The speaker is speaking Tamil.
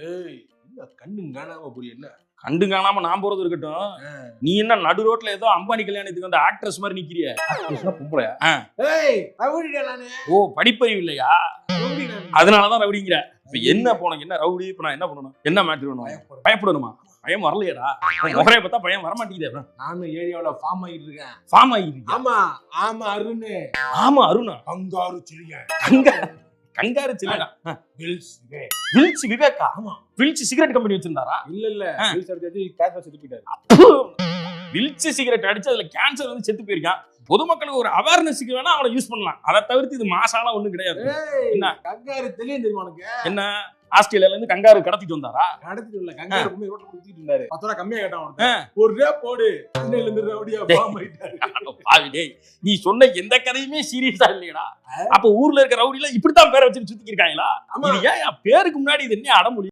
ஏய் கண்ணு காணாம போய் என்ன கண்டு காணாம நான் போறது இருக்கட்டும். நீ என்ன நடு ரோட்ல ஏதோ அம்பானி கல்யாணத்துக்கு வந்து ஆக்ட்ரஸ் மாதிரி நிக்கிறிய? பொம்பளையா? ஏய் ரவுடிடா நானு. ஓ படிப்பறிவு இல்லையா? அதனாலதான் ரவுடிங்கிற. இப்ப என்ன போனோம், என்ன ரவுடி? இப்ப நான் என்ன பண்ணணும்? என்ன மேட்ரு வேணும்? பயப்படணுமா? பயம் வரலையடா. முகரைய பார்த்தா பயம் வர மாட்டேங்குது. நானும் ஏரியாவுல ஃபார்ம் ஆகிட்டு இருக்கேன். ஃபார்ம் ஆகிட்டு? ஆமா ஆமா அருண். ஆமா அருணா? கங்காரு சிலிங்க. கங்காரு சிலிங்க. வில்ஸ் விவேக்கா? ஆமா. வில்ஸ் சிகரெட் கம்பெனி வச்சிருந்தாரா? இல்ல வில்ஸ் அடிச்சு கேன்சர் செத்து போயிட்டாரு. வில்ஸ் சிகரெட் அடிச்சு அதுல கேன்சர் வந்து செத்து போயிருக்கான். பொதுமக்களுக்கு ஒரு அவேர்னஸ்க்கு வேணா அவனை யூஸ் பண்ணலாம். அதை தவிர்த்து இது மாசாலாம் ஒண்ணும் கிடையாது. என்ன கங்காரு தெரியும் தெரியுமா உனக்கு? என்ன ஆஸ்திரேலியால இருந்து கங்காரு கடத்திட்டு வந்தாரா? கடத்திட்டு இல்ல, கங்காரு பொம்மை ரோட்ல குடிச்சிட்டு இருந்தாரு. 10 ரூபாய் கம்மியா கேட்டான் அவன். ஒரு ரூபா போடு. சென்னையில இருந்து ரவுடியா ஃபார்ம் ஆயிட்டாரு. பாவி டேய், நீ சொன்ன எந்த கதையுமே சீரியஸா இல்லையடா. அப்ப ஊர்ல இருக்க ரவுடில இப்படித்தான் பேரை வச்சுட்டு சுத்திக்கிட்டு இருக்காங்களா? இது ஏன் பேருக்கு முன்னாடி இது என்ன அடமொழி?